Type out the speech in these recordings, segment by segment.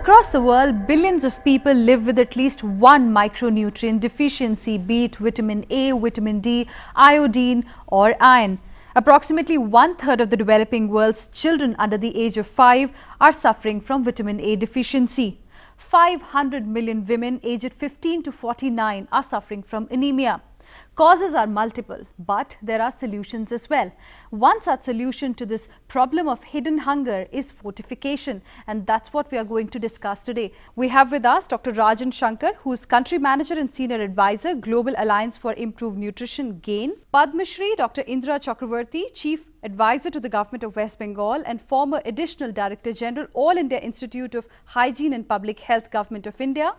Across the world, billions of people live with at least one micronutrient deficiency, be it vitamin A, vitamin D, iodine or iron. Approximately one-third of the developing world's children under the age of 5 are suffering from vitamin A deficiency. 500 million women aged 15 to 49 are suffering from anemia. Causes are multiple, but there are solutions as well. One such solution to this problem of hidden hunger is fortification, and that's what we are going to discuss today. We have with us Dr. Rajan Sankar, who is Country Manager and Senior Advisor, Global Alliance for Improved Nutrition GAIN. Padma Shri Dr. Indira Chakrabarty, Chief Advisor to the Government of West Bengal and former Additional Director General, All India Institute of Hygiene and Public Health, Government of India.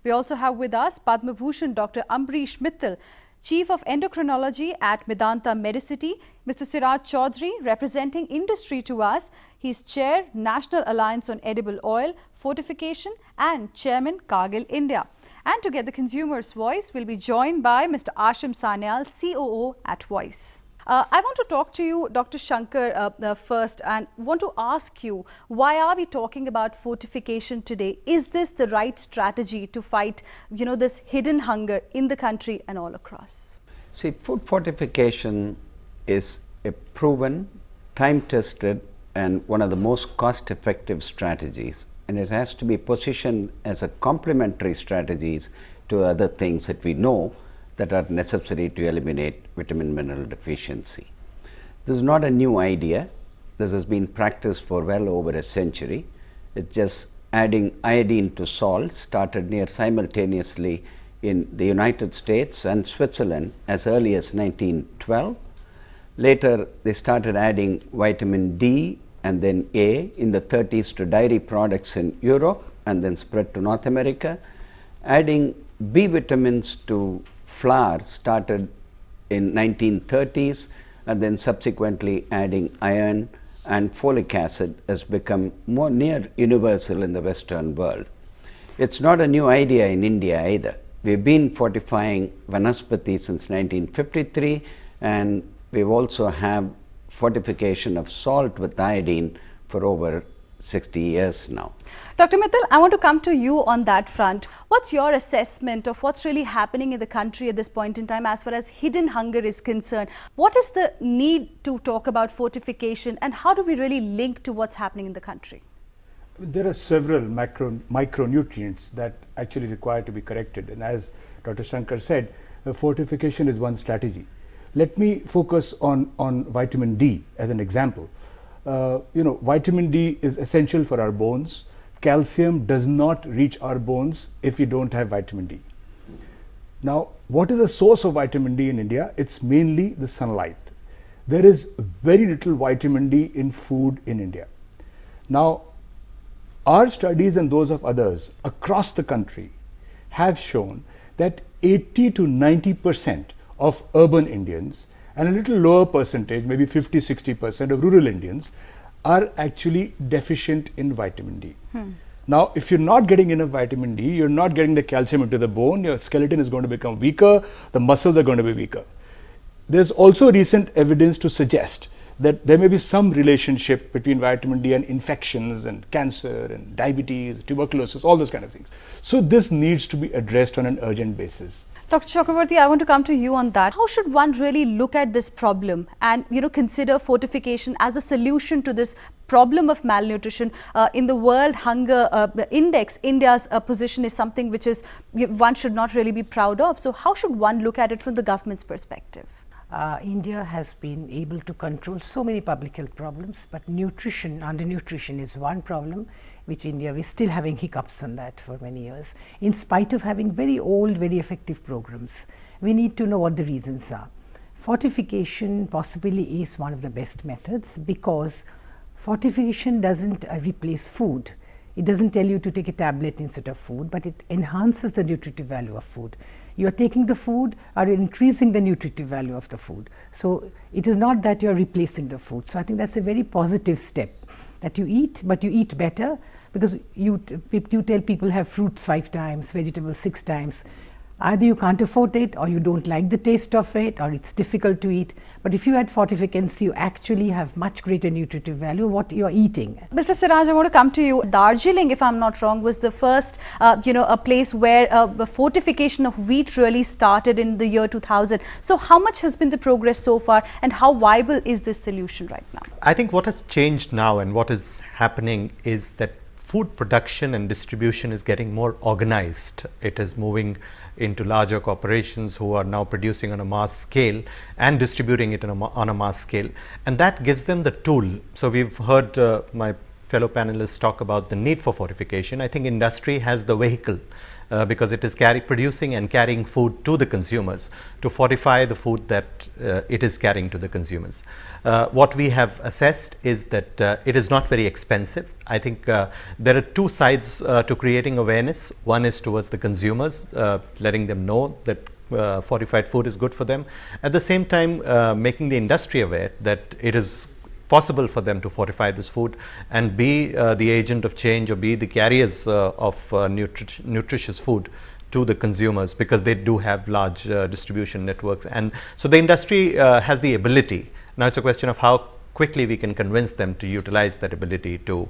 We also have with us Padma Bhushan Dr. Ambrish Mittal, Chief of Endocrinology at Medanta, Medcity, Mr. Siraj Chaudhary, representing industry to us. He's Chair, National Alliance on Edible Oil, Fortification and Chairman, Cargill, India. And to get the consumer's voice, we'll be joined by Mr. Ashim Sanyal, COO at Voice. I want to talk to you, Dr. Sankar, first, and want to ask you, why are we talking about fortification today? Is this the right strategy to fight, this hidden hunger in the country and all across? See, food fortification is a proven, time-tested, and one of the most cost-effective strategies, and it has to be positioned as a complementary strategies to other things that we know that are necessary to eliminate vitamin mineral deficiency. This is not a new idea. This has been practiced for well over a century. It's just adding iodine to salt started near simultaneously in the United States and Switzerland as early as 1912. Later, they started adding vitamin D and then A in the 30s to dairy products in Europe and then spread to North America. Adding B vitamins to flour started in 1930s, and then subsequently adding iron and folic acid has become more near universal in the Western world. It's not a new idea in India either. We've been fortifying vanaspati since 1953, and we've also have fortification of salt with iodine for over 60 years now. Dr. Mittal, I want to come to you on that front. What's your assessment of what's really happening in the country at this point in time as far as hidden hunger is concerned? What is the need to talk about fortification, and how do we really link to what's happening in the country? There are several micronutrients that actually require to be corrected, and as Dr. Sankar said, fortification is one strategy. Let me focus on vitamin D as an example. Vitamin D is essential for our bones. Calcium does not reach our bones if we don't have vitamin D. Now, what is the source of vitamin D in India? It's mainly the sunlight. There is very little vitamin D in food in India. Now, our studies and those of others across the country have shown that 80 to 90% of urban Indians and a little lower percentage, maybe 50-60% of rural Indians are actually deficient in vitamin D. Now, if you're not getting enough vitamin D, you're not getting the calcium into the bone, your skeleton is going to become weaker, the muscles are going to be weaker. There's also recent evidence to suggest that there may be some relationship between vitamin D and infections and cancer and diabetes, tuberculosis, all those kind of things. So this needs to be addressed on an urgent basis. Dr. Chakrabarty, I want to come to you on that. How should one really look at this problem and consider fortification as a solution to this problem of malnutrition? In the World Hunger Index, India's position is something which is one should not really be proud of. So how should one look at it from the government's perspective? India has been able to control so many public health problems, but undernutrition is one problem which we're still having hiccups on that for many years. In spite of having very old, very effective programs, we need to know what the reasons are. Fortification possibly is one of the best methods because fortification doesn't replace food. It doesn't tell you to take a tablet instead of food, but it enhances the nutritive value of food. You are taking the food or increasing the nutritive value of the food. So it is not that you are replacing the food. So I think that's a very positive step, that you eat, but you eat better, because you tell people have fruits 5 times, vegetables 6 times. Either you can't afford it, or you don't like the taste of it, or it's difficult to eat. But if you add fortificants, you actually have much greater nutritive value of what you're eating. Mr. Siraj, I want to come to you. Darjeeling, if I'm not wrong, was the first, a place where the fortification of wheat really started in the year 2000. So how much has been the progress so far, and how viable is this solution right now? I think what has changed now and what is happening is that food production and distribution is getting more organized. It is moving into larger corporations who are now producing on a mass scale and distributing it on a mass scale, and that gives them the tool. So we've heard my fellow panelists talk about the need for fortification. I think industry has the vehicle because it is producing and carrying food to the consumers to fortify the food that it is carrying to the consumers. What we have assessed is that it is not very expensive. I think there are two sides to creating awareness. One is towards the consumers, letting them know that fortified food is good for them. At the same time, making the industry aware that it is possible for them to fortify this food and be the agent of change or be the carriers of nutritious food to the consumers, because they do have large distribution networks. And so the industry has the ability. Now it's a question of how quickly we can convince them to utilize that ability to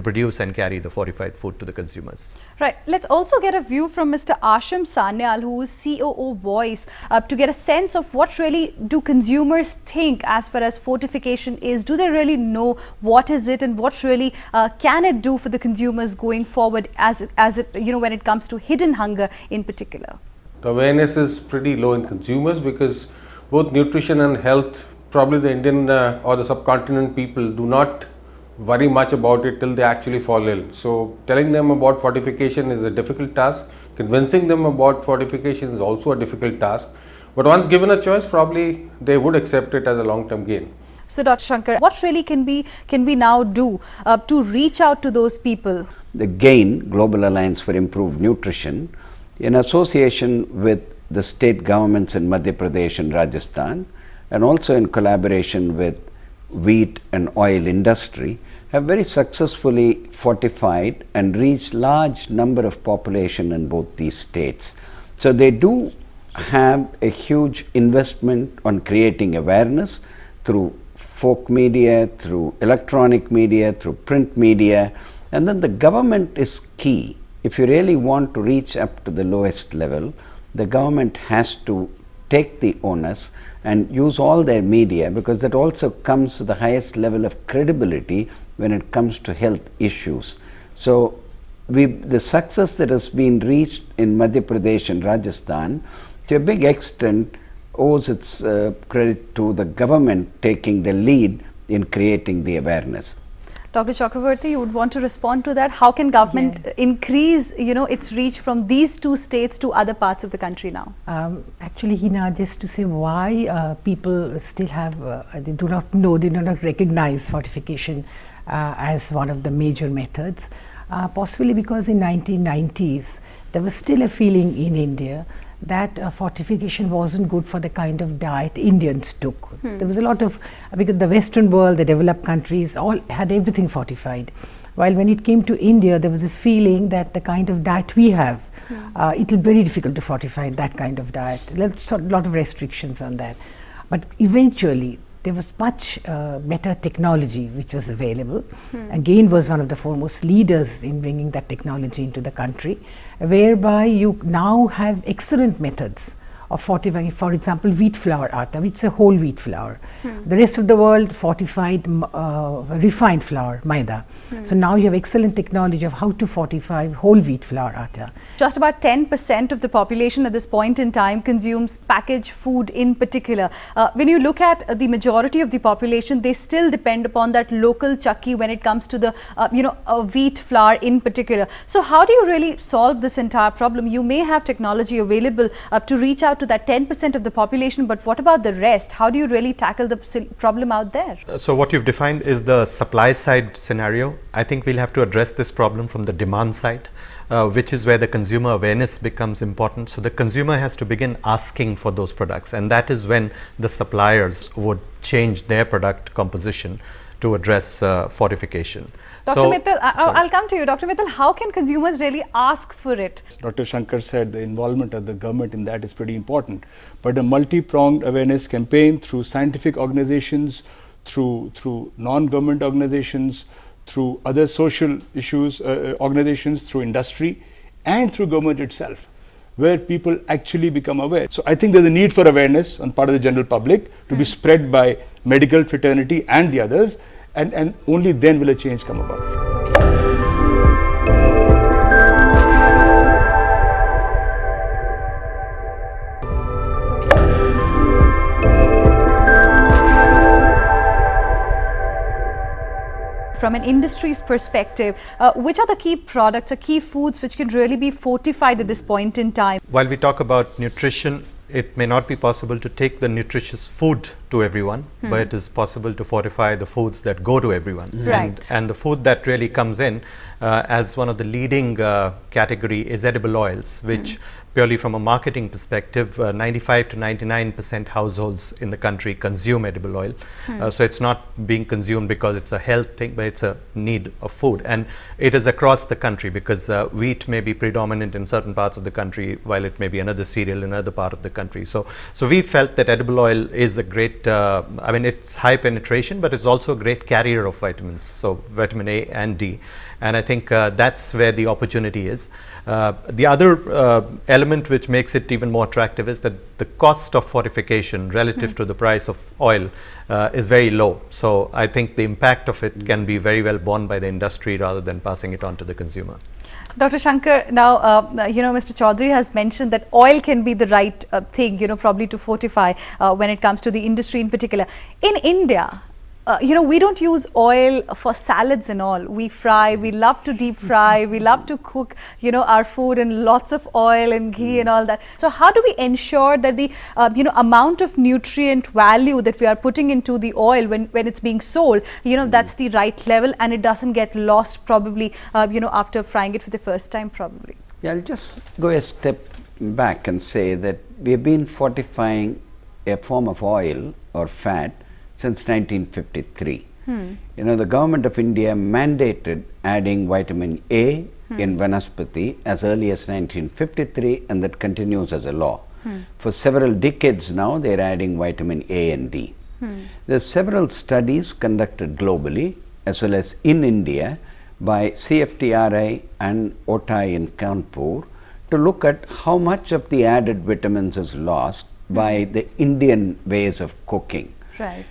produce and carry the fortified food to the consumers. Right. Let's also get a view from Mr. Ashim Sanyal, who is COO Voice, to get a sense of what really do consumers think as far as fortification is. Do they really know what is it, and what really can it do for the consumers going forward as it when it comes to hidden hunger in particular? The awareness is pretty low in consumers, because both nutrition and health, probably the Indian or the subcontinent people do not worry much about it till they actually fall ill. So telling them about fortification is a difficult task. Convincing them about fortification is also a difficult task. But once given a choice, probably they would accept it as a long-term gain. So Dr. Sankar, what really can we now do to reach out to those people? The GAIN, Global Alliance for Improved Nutrition, in association with the state governments in Madhya Pradesh and Rajasthan, and also in collaboration with wheat and oil industry, have very successfully fortified and reached large number of population in both these states. So they do have a huge investment on creating awareness through folk media, through electronic media, through print media, and then the government is key. If you really want to reach up to the lowest level, the government has to take the onus and use all their media, because that also comes to the highest level of credibility when it comes to health issues. So the success that has been reached in Madhya Pradesh and Rajasthan to a big extent owes its credit to the government taking the lead in creating the awareness. Dr. Chakrabarty, you would want to respond to that? How can government increase, its reach from these two states to other parts of the country now? Actually, Hina, just to say why people still have, they do not know, they do not recognize fortification as one of the major methods. Possibly because in 1990s, there was still a feeling in India that fortification wasn't good for the kind of diet Indians took. There was a lot of, because the Western world, the developed countries, all had everything fortified. While when it came to India, there was a feeling that the kind of diet we have, it will be very difficult to fortify that kind of diet. There's a lot of restrictions on that. But eventually, there was much better technology which was available. Again, was one of the foremost leaders in bringing that technology into the country, whereby you now have excellent methods of fortifying, for example, wheat flour atta, which is a whole wheat flour. The rest of the world fortified refined flour, maida. So now you have excellent technology of how to fortify whole wheat flour atta. Just about 10% of the population at this point in time consumes packaged food in particular. When you look at the majority of the population, they still depend upon that local chakki when it comes to the wheat flour in particular. So how do you really solve this entire problem? You may have technology available to reach out to that 10% of the population, but what about the rest? How do you really tackle the problem out there? So what you've defined is the supply side scenario. I think we'll have to address this problem from the demand side, which is where the consumer awareness becomes important. So the consumer has to begin asking for those products, and that is when the suppliers would change their product composition to address fortification. Dr. Mittal, I'll come to you. Dr. Mittal, how can consumers really ask for it? Dr. Sankar said the involvement of the government in that is pretty important. But a multi-pronged awareness campaign through scientific organizations, through non-government organizations, through other social issues, organizations, through industry, and through government itself, where people actually become aware. So I think there's a need for awareness on part of the general public to be spread by medical fraternity and the others, and only then will a change come about. From an industry's perspective, which are the key products or key foods which can really be fortified at this point in time? While we talk about nutrition, it may not be possible to take the nutritious food to everyone, but it is possible to fortify the foods that go to everyone. Right. And the food that really comes in as one of the leading category is edible oils, which purely from a marketing perspective, 95 to 99% households in the country consume edible oil. So it's not being consumed because it's a health thing, but it's a need of food. And it is across the country, because wheat may be predominant in certain parts of the country, while it may be another cereal in another part of the country. So we felt that edible oil is a great, I mean, it's high penetration, but it's also a great carrier of vitamins, so vitamin A and D. And I think that's where the opportunity is. The other element which makes it even more attractive is that the cost of fortification relative to the price of oil is very low. So I think the impact of it can be very well borne by the industry rather than passing it on to the consumer. Dr. Sankar, now, Mr. Chaudhary has mentioned that oil can be the right thing, probably to fortify when it comes to the industry in particular. In India, we don't use oil for salads and all. We fry, we love to deep fry, we love to cook, our food in lots of oil and ghee and all that. So how do we ensure that the, amount of nutrient value that we are putting into the oil when it's being sold, that's the right level and it doesn't get lost probably, after frying it for the first time probably? Yeah, I'll just go a step back and say that we have been fortifying a form of oil or fat since 1953. The government of India mandated adding vitamin A in Vanaspati as early as 1953, and that continues as a law. For several decades now, they are adding vitamin A and D. There are several studies conducted globally as well as in India by CFTRI and OTAI in Kanpur to look at how much of the added vitamins is lost by the Indian ways of cooking. Right.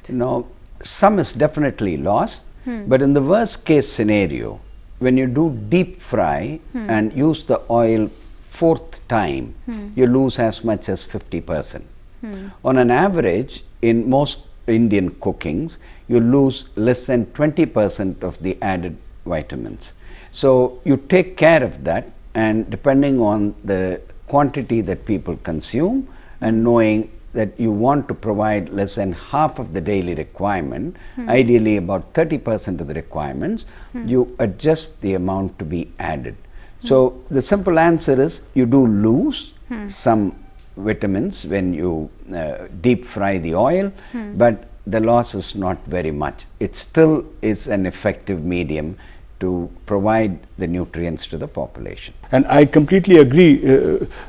Some is definitely lost, but in the worst case scenario, when you do deep fry and use the oil fourth time, you lose as much as 50%. On an average, in most Indian cookings, you lose less than 20% of the added vitamins. So you take care of that, and depending on the quantity that people consume and knowing that you want to provide less than half of the daily requirement, ideally about 30% of the requirements, you adjust the amount to be added. So the simple answer is you do lose some vitamins when you deep fry the oil, but the loss is not very much. It still is an effective medium to provide the nutrients to the population. And I completely agree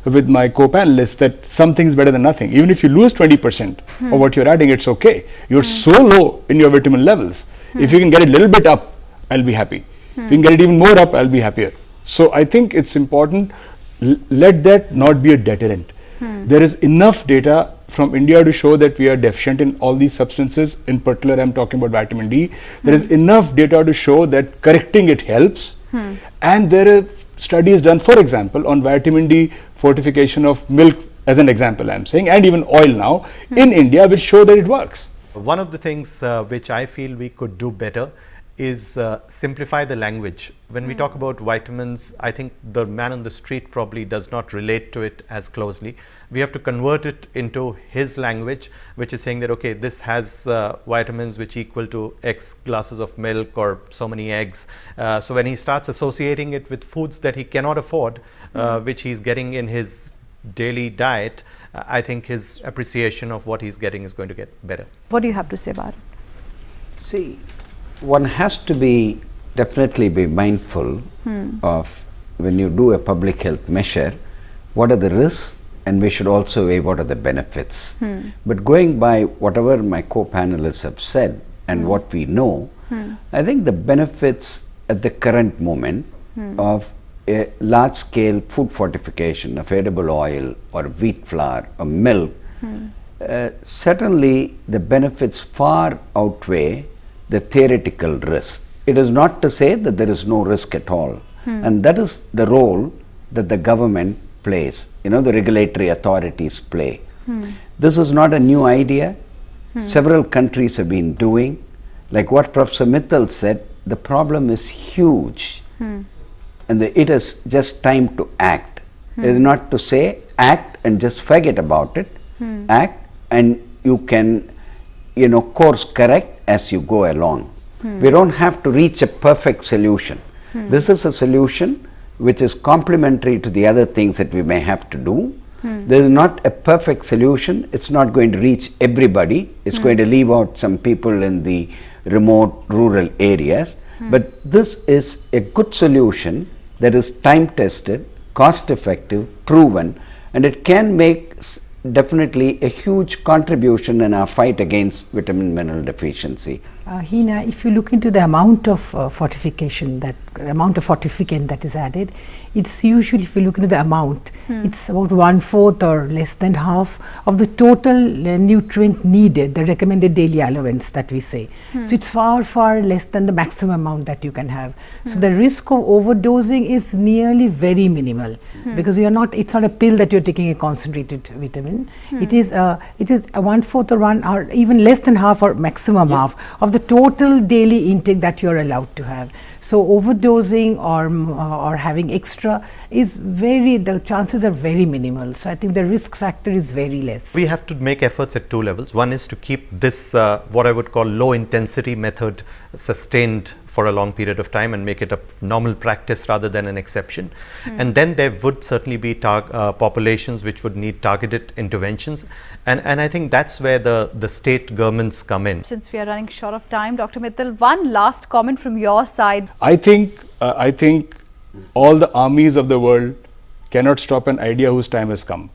with my co-panelists that something's better than nothing. Even if you lose 20% of what you're adding, it's okay. You're so low in your vitamin levels. If you can get it a little bit up, I'll be happy. If you can get it even more up, I'll be happier. So I think it's important, let that not be a deterrent. There is enough data from India to show that we are deficient in all these substances. In particular, I'm talking about vitamin D. There is enough data to show that correcting it helps. And there are studies done, for example, on vitamin D fortification of milk, as an example I'm saying, and even oil now in India, which show that it works. One of the things which I feel we could do better is simplify the language. When we talk about vitamins, I think the man on the street probably does not relate to it as closely. We have to convert it into his language, which is saying that, okay, this has vitamins which equal to X glasses of milk or so many eggs. So when he starts associating it with foods that he cannot afford, which he's getting in his daily diet, I think his appreciation of what he's getting is going to get better. What do you have to say about it? See, one has to be definitely be mindful of when you do a public health measure, what are the risks, and we should also weigh what are the benefits. But going by whatever my co-panelists have said and what we know, I think the benefits at the current moment of a large scale food fortification of edible oil or wheat flour or milk, certainly the benefits far outweigh the theoretical risk. It is not to say that there is no risk at all, and that is the role that the government plays, the regulatory authorities play. This is not a new idea. Several countries have been doing. Like what Professor Mittal said, the problem is huge, and it is just time to act. It is not to say act and just forget about it. Act and you can, course correct as you go along. We don't have to reach a perfect solution. This is a solution which is complementary to the other things that we may have to do. There is not a perfect solution. It's not going to reach everybody. It's going to leave out some people in the remote rural areas. But this is a good solution that is time tested, cost effective, proven, and it can make definitely a huge contribution in our fight against vitamin mineral deficiency. Hina, if you look into the amount of fortification, that amount of fortificant that is added, it's usually, if you look into the amount, it's about 1/4 or less than half of the total nutrient needed, the recommended daily allowance that we say. So it's far less than the maximum amount that you can have. So the risk of overdosing is nearly very minimal, because it's not a pill that you're taking, a concentrated vitamin. It is a 1/4 or even less than half or maximum half of the total daily intake that you're allowed to have. So overdosing or having extra is the chances are very minimal. So I think the risk factor is very less. We have to make efforts at two levels. One is to keep this what I would call low intensity method sustained for a long period of time and make it a normal practice rather than an exception. And then there would certainly be populations which would need targeted interventions, and I think that's where the state governments come in. Since we are running short of time, Dr. Mittal, one last comment from your side. I think all the armies of the world cannot stop an idea whose time has come.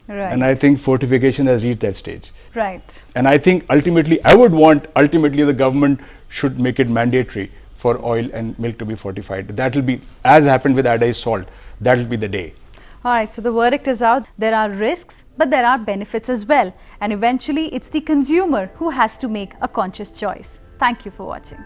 Right. And I think fortification has reached that stage. Right. And I think ultimately the government should make it mandatory for oil and milk to be fortified. That will be, as happened with iodized salt, that will be the day. All right, so the verdict is out. There are risks, but there are benefits as well. And eventually, it's the consumer who has to make a conscious choice. Thank you for watching.